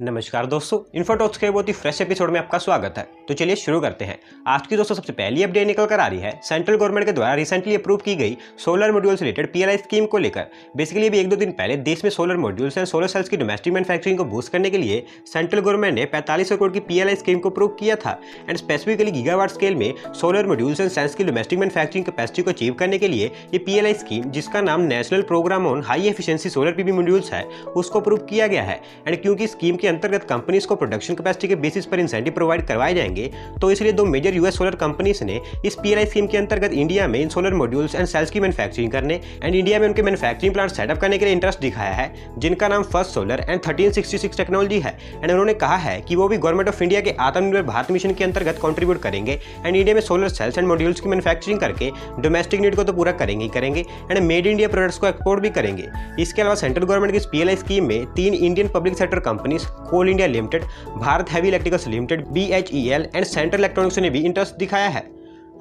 नमस्कार दोस्तों, इन्फोटॉक्स के बहुत ही फ्रेश एपिसोड में आपका स्वागत है। तो चलिए शुरू करते हैं। आज की दोस्तों सबसे पहली अपडेट निकल कर आ रही है सेंट्रल गवर्नमेंट के द्वारा रिसेंटली अप्रूव की गई solar modules related PLI scheme को लेकर। बेसिकली अभी 1-2 दिन पहले देश में solar modules and solar cells की डोमेस्टिक मैन्युफैक्चरिंग को बूस्ट करने के लिए सेंट्रल गवर्नमेंट ने 4500 करोड़ की पीएलआई स्कीम को अप्रूव किया था। एंड स्पेसिफिकली गीगावाट स्केल में सोलर मॉड्यूल्स एंड सेल्स की डोमेस्टिक मैन्युफैक्चरिंग कैपेसिटी को अचीव करने के लिए ये पीएलआई स्कीम, जिसका नाम national programme on high efficiency solar PV modules है, उसको अप्रूव किया गया है। एंड क्योंकि स्कीम के अंतर्गत कंपनीज को प्रोडक्शन कैपेसिटी के बेसिस पर इंसेंटिव प्रोवाइड करवाए जाएंगे, तो इसलिए 2 मेजर यूएस सोलर कंपनीज ने इस पीएलआई स्कीम के अंतर्गत इंडिया में इन सोलर मॉड्यूल्स एंड सेल्स की मैन्युफैक्चरिंग करने एंड इंडिया में उनके मैन्युफैक्चरिंग प्लांट सेटअप करने के लिए इंटरेस्ट दिखाया है, जिनका नाम फर्स्ट सोलर एंड 1366 टेक्नोलॉजी है। एंड उन्होंने कहा है कि वो भी गवर्नमेंट ऑफ इंडिया के आत्मनिर्भर भारत मिशन के अंतर्गत कंट्रीब्यूट करेंगे एंड इंडिया में सोलर सेल्स एंड मॉड्यूल्स की मैन्युफैक्चरिंग करके डोमेस्टिक नीड को तो पूरा करेंगे एंड मेड इंडिया प्रोडक्ट्स को एक्सपोर्ट भी करेंगे। इसके अलावा सेंट्रल गवर्नमेंट की इस पीएलआई स्कीम में 3 Indian public sector companies Coal India Limited, Bharat Heavy Electricals Limited BHEL and Central Electronics ने भी इंटरेस्ट दिखाया है।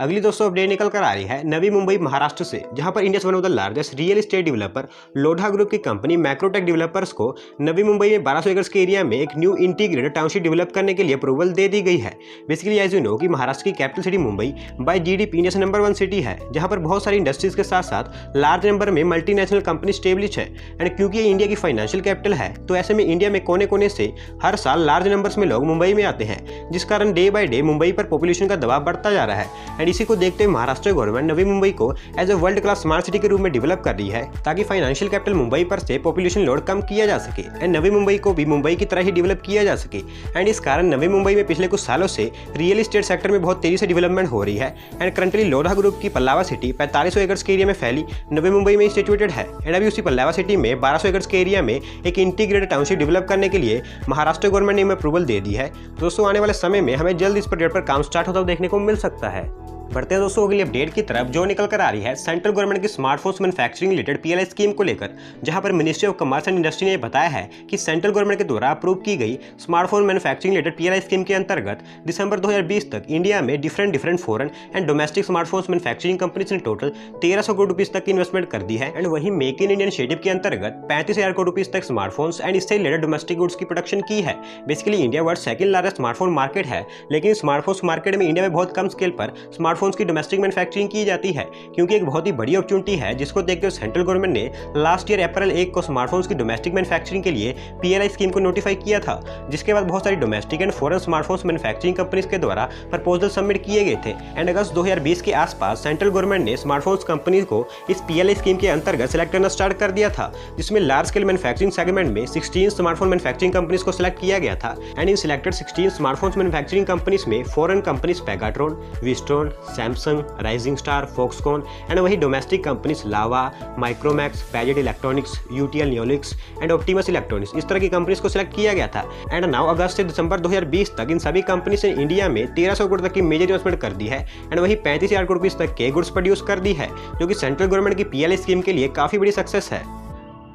अगली दोस्तों अपडेट निकल कर आ रही है नवी मुंबई महाराष्ट्र से, जहां पर India one of the largest real estate developer Lodha group की कंपनी मैक्रोटेक डेवलपर्स को नवी मुंबई में 1200 एकड़ के एरिया में एक न्यू इंटीग्रेटेड टाउनशिप डेवलप करने के लिए अप्रूवल दे दी गई है। बेसिकली एज यू नो कि महाराष्ट्र की capital city Mumbai by GDP India से नंबर 1 सिटी है, जहां पर बहुत सारी इंडस्ट्रीज के साथ साथ लार्ज नंबर में मल्टीनेशनल कंपनी स्टेब्लिश है। एंड क्योंकि ये इंडिया की फाइनेंशियल कैपिटल है, तो ऐसे में इंडिया में कोने कोने से हर साल लार्ज नंबर्स में लोग मुंबई में आते हैं, जिस कारण डे बाय डे मुंबई पर पॉपुलेशन का दबाव बढ़ता जा रहा है। एंड इसी को देखते हुए महाराष्ट्र गवर्नमेंट नवी मुंबई को as a world class smart city के रूप में डेवलप कर रही है, ताकि फाइनेंशियल कैपिटल मुंबई पर से पॉपुलेशन लोड कम किया जा सके एंड नवी मुंबई को भी मुंबई की तरह ही डेवलप किया जा सके। एंड इस कारण नवी मुंबई में पिछले कुछ सालों से रियल एस्टेट सेक्टर में बहुत तेजी से डेवलपमेंट हो रही है। एंड करंटली लोढ़ा ग्रुप की पल्लावा सिटी 4500 एकड़ के एरिया में फैली नवी मुंबई में सिचुएटेड है। एंड अभी उसी पल्लावा सिटी में 1200 एकड़ के एरिया में एक इंटीग्रेटेड टाउनशिप डेवलप करने के लिए महाराष्ट्र गवर्नमेंट ने अप्रूवल दे दी है। दोस्तों आने वाले समय में हमें जल्द इस प्रोजेक्ट पर काम स्टार्ट होता हुआ देखने को मिल सकता है। बढ़ते हैं दोस्तों अगली अपडेट की तरफ, जो निकल कर आ रही है सेंट्रल गवर्नमेंट की smartphones manufacturing related PLI scheme को लेकर, जहां पर ministry of commerce and industry ने बताया है कि सेंट्रल गवर्नमेंट के द्वारा अप्रूव की गई smartphone manufacturing related PLI scheme के अंतर्गत दिसंबर 2020 तक इंडिया में different foreign and domestic smartphones manufacturing companies ने टोटल 1300 करोड़ रुपीज तक की इन्वेस्टमेंट कर दी है। एंड वहीं मेक इन इंडिया इनिशिएटिव के अंतर्गत 35,000 करोड़ रुपीज तक स्मार्टफोन्स एंड इससे रिलेटेड डोमेस्टिक गुड्स की प्रोडक्शन की है। Basically India world second largest smartphone market है, लेकिन स्मार्टफोन्स मार्केट में इंडिया में बहुत कम स्केल पर स्मार्टफोन्स की डोमेस्टिक मैन्युफैक्चरिंग की जाती है, क्योंकि एक बहुत ही बड़ी अपॉर्चुनिटी है, जिसको देखते हुए सेंट्रल गवर्नमेंट ने लास्ट ईयर अप्रैल 1 को स्मार्टफोन्स की डोमेस्टिक मैन्युफैक्चरिंग के लिए पीएलआई स्कीम को नोटिफाई किया था, जिसके बाद बहुत सारी domestic and foreign smartphones manufacturing companies के द्वारा प्रपोजल सबमिट किए गए थे। एंड अगस्त 2020 के आसपास सेंट्रल गवर्नमेंट ने स्मार्टफोन्स कंपनीज को इस पीएलआई स्कीम के अंतर्गत सिलेक्ट करना स्टार्ट कर दिया था, जिसमें लार्ज स्केल मैन्युफैक्चरिंग सेगमेंट में 16 स्मार्टफोन मैन्युफैक्चरिंग कंपनीज को सिलेक्ट किया गया था। And in selected 16 smartphone manufacturing companies में foreign companies Pegatron, Wistron, Samsung, Rising Star, Foxconn and वही domestic companies Lava, Micromax, Padget electronics, UTL Neolyncs and Optimus electronics, इस तरह की कंपनीज को सिलेक्ट किया गया था। एंड नाउ अगस्त से दिसंबर 2020 तक इन सभी कंपनीज ने इंडिया में 1300 करोड़ तक की मेजर इन्वेस्टमेंट कर दी है एंड वही 35,000 करोड़ रुपीज तक के गुड्स प्रोड्यूस कर दी है, जो कि सेंट्रल गवर्नमेंट की पीएलआई स्कीम के लिए काफी बड़ी सक्सेस है।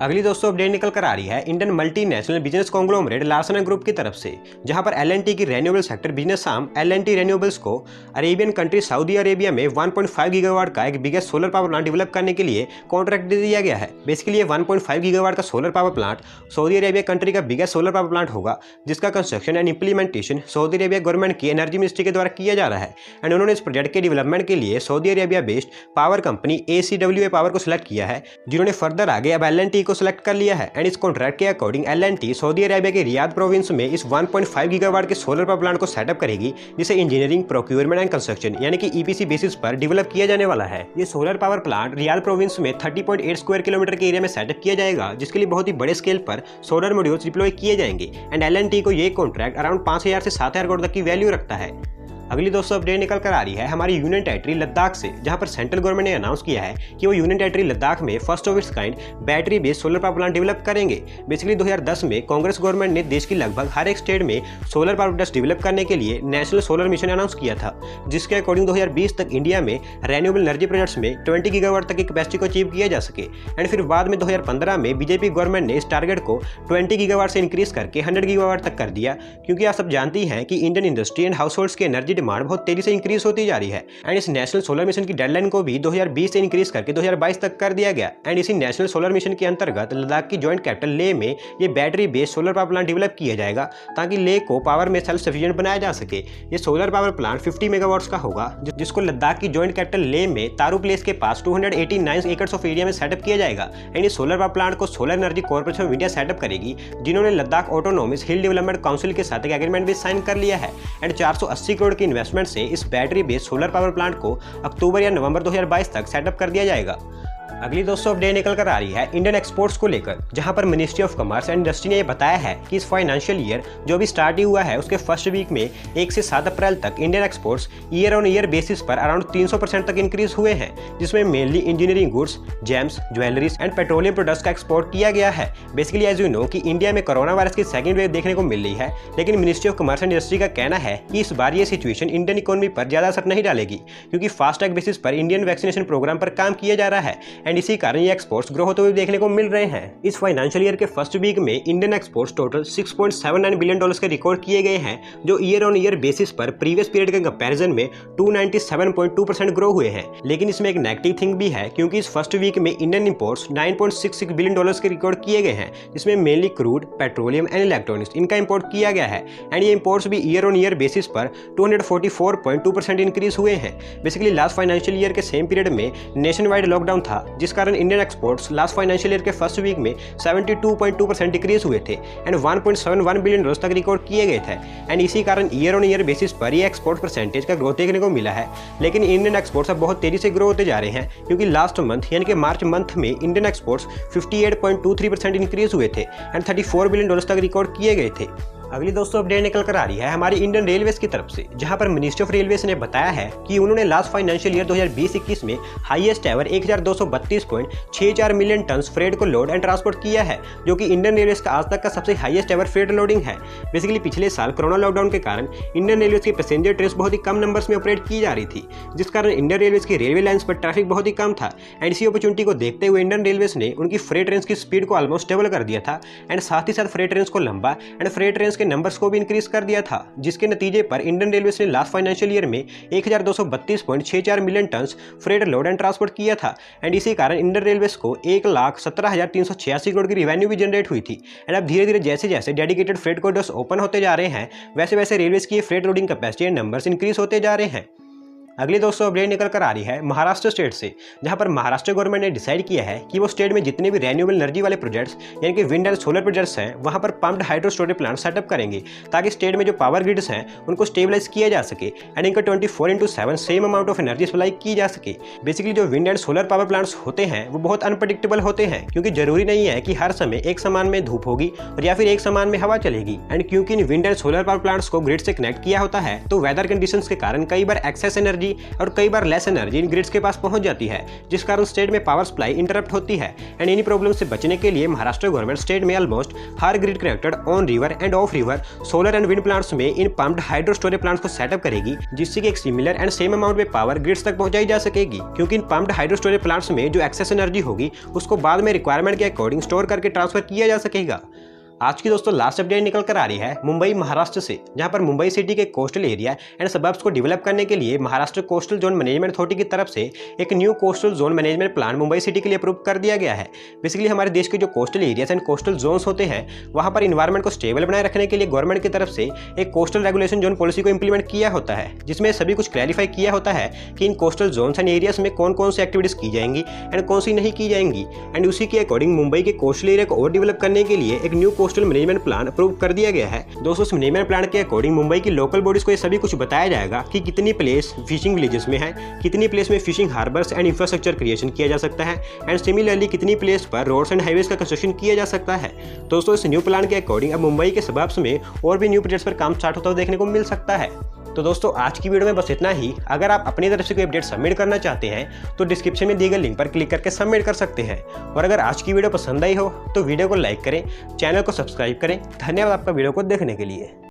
अगली दोस्तों अपडेट निकल कर आ रही है Indian multinational business conglomerate Larsen group की तरफ से, जहां पर L&T की renewable sector business arm L&T renewables को अरेबियन कंट्री सऊदी अरेबिया में 1.5 गीगावाट का एक biggest solar power plant develop करने के लिए कॉन्ट्रैक्ट दे दिया गया है। बेसिकली ये 1.5 गीगावाट का solar power plant Saudi Arabia country का बिगेस्ट सोलर पावर प्लांट होगा, जिसका construction and implementation Saudi Arabia government की एनर्जी मिनिस्ट्री के द्वारा किया जा रहा है। एंड उन्होंने इस प्रोजेक्ट के डेवलपमेंट के लिए Saudi Arabia based power company ACWA power को सिलेक्ट किया है, जिन्होंने फर्दर आगे अब L&T को सिलेक्ट कर लिया है। एंड इस कॉन्ट्रैक्ट के अकॉर्डिंग L&T सऊदी अरेबिया के रियाद प्रोविंस में इस 1.5 गीगावाट के सोलर पावर प्लांट को सेटअप करेगी, जिसे इंजीनियरिंग, प्रोक्योरमेंट एंड कंस्ट्रक्शन यानी कि EPC बेसिस पर डेवलप किया जाने वाला है। ये solar power plant Riyadh province में 30.8 स्क्वायर किलोमीटर के एरिया में सेटअप किया जाएगा, जिसके लिए बहुत ही बड़े स्केल पर सोलर मॉड्यूल्स डिप्लॉय किए जाएंगे। एंड L&T को ये कॉन्ट्रैक्ट अराउंड 5,000 से 7,000 करोड़ तक की वैल्यू रखता है। अगली दोस्तों अपडेट निकल कर आ रही है हमारी यूनियन टेरिटरी लद्दाख से, जहां पर सेंट्रल गवर्नमेंट ने अनाउंस किया है कि वो यूनियन टेरिटरी लद्दाख में first of its kind battery based solar power plant develop करेंगे। बेसिकली 2010 में कांग्रेस गवर्नमेंट ने देश की लगभग हर एक स्टेट में सोलर पावर प्लांट्स डेवलप करने के लिए नेशनल सोलर मिशन अनाउंस किया था, जिसके अकॉर्डिंग 2020 तक इंडिया में रेन्यूएबल एनर्जी प्रोजेक्ट्स में 20 गीगावाट तक की कैपेसिटी को अचीव किया जा सके। एंड फिर बाद में 2015 में बीजेपी गवर्नमेंट ने इस टारगेट को 20 गीगावाट से इंक्रीज करके 100 गीगावाट तक कर दिया, क्योंकि आप सब जानती हैं कि Indian industry and house holds के एनर्जी डिमांड बहुत तेजी से इंक्रीज होती जा रही है एंड इस नेशनल सोलर मिशन की डेडलाइन को भी 2020 से इंक्रीज करके 2022 तक कर दिया गया। एंड इसी नेशनल सोलर मिशन के अंतर्गत लद्दाख की जॉइंट कैपिटल लेह में ये battery based solar power plant develop किया जाएगा ताकि लेह को पावर में सेल्फ सफिशिएंट बनाया जा सके। ये सोलर पावर प्लांट 50 मेगावाट्स का होगा जिसको लद्दाख की जॉइंट कैपिटल लेह में तारू प्लेस के पास 289 एकड़ ऑफ एरिया में सेटअप किया जाएगा। एंड इस सोलर पावर प्लांट को solar energy corporation of India setup करेगी, जिन्होंने लद्दाख ऑटोनोमस हिल डेवलपमेंट काउंसिल के साथ एक एग्रीमेंट भी साइन कर लिया है। एंड 480 करोड़ की इन्वेस्टमेंट से इस battery based solar power plant को अक्टूबर या नवंबर 2022 तक सेटअप कर दिया जाएगा। अगली दोस्तों अपडेट निकल कर आ रही है इंडियन एक्सपोर्ट्स को लेकर, जहां पर ministry of commerce and industry ने यह बताया है कि इस फाइनेंशियल ईयर जो भी स्टार्ट ही हुआ है उसके फर्स्ट वीक में 1 से 7 अप्रैल तक Indian exports year on year basis पर अराउंड 300% तक इंक्रीज हुए हैं, जिसमें mainly engineering goods, James, jewelleries and petroleum products का एक्सपोर्ट किया गया है। बेसिकली एज यू नो कि इंडिया में कोरोना वायरस की सेकंड वेव देखने को मिल रही है, लेकिन ministry of commerce and industry का कहना है कि इस बार ये सिचुएशन इंडियन इकोनॉमी पर ज्यादा असर नहीं डालेगी, क्योंकि फास्ट ट्रैक बेसिस पर इंडियन वैक्सीनेशन प्रोग्राम पर काम किया जा रहा है एंड इसी कारण ये एक्सपोर्ट्स ग्रो होते हुए देखने को मिल रहे हैं। इस फाइनेंशियल ईयर के फर्स्ट वीक में इंडियन एक्सपोर्ट्स टोटल $6.79 बिलियन के रिकॉर्ड किए गए हैं, जो ईयर ऑन ईयर बेसिस पर प्रीवियस पीरियड के कंपैरिजन में 297.2% ग्रो हुए हैं। लेकिन इसमें एक नेगेटिव थिंग भी है, क्योंकि इस फर्स्ट वीक में इंडियन इंपोर्ट्स $9.66 बिलियन के रिकॉर्ड किए गए हैं, जिसमें mainly crude, petroleum and electronics इनका इंपोर्ट किया गया है। एंड ये इंपोर्ट्स भी ईयर ऑन ईयर बेसिस पर 244.2% इंक्रीज हुए हैं। बेसिकली लास्ट फाइनेंशियल ईयर के सेम पीरियड में नेशन वाइड लॉकडाउन था, जिस कारण Indian exports last financial year के फर्स्ट वीक में 72.2% डिक्रीज हुए थे एंड 1.71 बिलियन तक रिकॉर्ड किए गए थे। एंड इसी कारण ईयर ऑन ईयर बेसिस पर ये एक्सपोर्ट परसेंटेज का ग्रोथ देखने को मिला है। लेकिन इंडियन एक्सपोर्ट्स अब बहुत तेजी से ग्रो होते जा रहे हैं, क्योंकि लास्ट मंथ यानी कि मार्च मंथ में इंडियन एक्सपोर्ट्स 58.23% इंक्रीज हुए थे एंड 34 बिलियन तक रिकॉर्ड किए गए थे। अगली दोस्तों अपडेट निकल कर आ रही है हमारी इंडियन रेलवेज की तरफ से, जहां पर मिनिस्ट्री ऑफ रेलवेज ने बताया है कि उन्होंने लास्ट फाइनेंशियल ईयर 2020-21 में highest ever 1232.64 million tonne freight को लोड एंड ट्रांसपोर्ट किया है, जो कि इंडियन रेलवेज का आज तक का सबसे हाईएस्ट एवर फ्रेट लोडिंग है। बेसिकली पिछले साल कोरोना लॉकडाउन के कारण इंडियन रेलवेज की पैसेंजर ट्रेन बहुत ही कम नंबर्स में ऑपरेट की जा रही थी, जिस कारण इंडियन रेलवेज की रेलवे लाइन्स पर ट्रैफिक बहुत ही कम था। एंड इसी अपॉर्चुनिटी को देखते हुए इंडियन रेलवेज ने उनकी फ्रेट ट्रेन की स्पीड को ऑलमोस्ट डबल कर दिया था एंड साथ ही साथ फ्रेट ट्रेन को लंबा एंड फ्रेट ट्रेन के नंबर्स को भी इंक्रीज कर दिया था, जिसके नतीजे पर इंडियन रेलवेज ने लास्ट फाइनेंशियल ईयर में 1232.64 million tonne freight load and transport किया था। एंड इसी कारण इंडियन रेलवेज को 1,17,386 करोड़ की रेवेन्यू भी जनरेट हुई थी। एंड अब धीरे धीरे जैसे जैसे डेडिकेटेड फ्रेट कॉरिडोर्स ओपन होते जा रहे हैं, वैसे वैसे रेलवेज की freight loading capacity and numbers increase होते जा रहे हैं। अगली दोस्तों अपडेट निकल कर आ रही है महाराष्ट्र स्टेट से, जहां पर महाराष्ट्र गवर्नमेंट ने डिसाइड किया है कि वो स्टेट में जितने भी रेन्यूएबल एनर्जी वाले प्रोजेक्ट्स यानी कि विंड एंड सोलर प्रोजेक्ट्स हैं, वहां पर pumped hydro storage plant setup करेंगे, ताकि स्टेट में जो पावर ग्रिड्स हैं उनको स्टेबलाइज किया जा सके एंड इनका 24/7 same amount of energy supply की जा सके। बेसिकली जो wind and solar power plants होते हैं वो बहुत अनप्रडिक्टेबल होते हैं, क्योंकि जरूरी नहीं है कि हर समय एक समान में धूप होगी और या फिर एक समान में हवा चलेगी। एंड क्योंकि इन wind and solar power plants को ग्रिड से कनेक्ट किया होता है, तो वेदर कंडीशंस के कारण कई बार एक्सेस एनर्जी और कई बार लेस एनर्जी इन ग्रिड्स के पास पहुंच जाती है, जिस कारण स्टेट में पावर सप्लाई इंटरप्ट होती है। एंड इन्हीं प्रॉब्लम से बचने के लिए महाराष्ट्र गवर्नमेंट स्टेट में almost her grid connected on river end of river solar and wind plants में इन पम्प्ड हाइड्रो स्टोरेज प्लांट्स को सेटअप करेगी, जिससे कि एक सिमिलर एंड सेम अमाउंट में पावर ग्रिड्स तक पहुंचाई जा सकेगी। क्योंकि इन पम्प्ड हाइड्रो स्टोरेज प्लांट्स में जो एक्सेस एनर्जी होगी उसको बाद में रिक्वायरमेंट के अकॉर्डिंग स्टोर करके ट्रांसफर किया जा सकेगा। आज की दोस्तों लास्ट अपडेट निकल कर आ रही है मुंबई महाराष्ट्र से, जहां पर मुंबई सिटी के कोस्टल एरिया एंड सबर्ब्स को डेवलप करने के लिए Maharashtra coastal zone management authority की तरफ से एक new coastal zone management plan Mumbai city के लिए अप्रूव कर दिया गया है। बेसिकली हमारे देश के जो coastal areas and coastal zones होते हैं, वहां पर इन्वायरमेंट को स्टेबल बनाए रखने के लिए गवर्नमेंट की तरफ से एक कोस्टल रेगुलेशन जोन पॉलिसी को इंप्लीमेंट किया होता है, जिसमें सभी कुछ क्लैरिफाई किया होता है कि इन कोस्टल जोन्स एंड एरियाज में कौन कौन सी एक्टिविटीज की जाएंगी एंड कौन सी नहीं की जाएंगी। एंड उसी के अकॉर्डिंग मुंबई के कोस्टल एरिया को और डेवलप करने के लिए एक new coastal management plan approve कर दिया गया है। दोस्तों इस मैनेजमेंट प्लान के अकॉर्डिंग मुंबई की लोकल बॉडीज को ये सभी कुछ बताया जाएगा कि कितनी प्लेस फिशिंग विलेजेस में है, कितनी प्लेस में fishing harbours and infrastructure creation किया जा सकता है एंड सिमिलरली कितनी प्लेस पर रोड्स एंड हाईवेज का कंस्ट्रक्शन किया जा सकता है। दोस्तों इस न्यू प्लान के अकॉर्डिंग अब मुंबई के सबर्ब्स में और भी न्यू प्रोजेक्ट्स पर काम स्टार्ट होता हुआ देखने को मिल सकता है। तो दोस्तों आज की वीडियो में बस इतना ही। अगर आप अपनी तरफ से कोई अपडेट सबमिट करना चाहते हैं तो डिस्क्रिप्शन में दिए गए लिंक पर क्लिक करके सबमिट कर सकते हैं। और अगर आज की वीडियो पसंद आई हो तो वीडियो को लाइक करें, चैनल को सब्सक्राइब करें। धन्यवाद आपका वीडियो को देखने के लिए।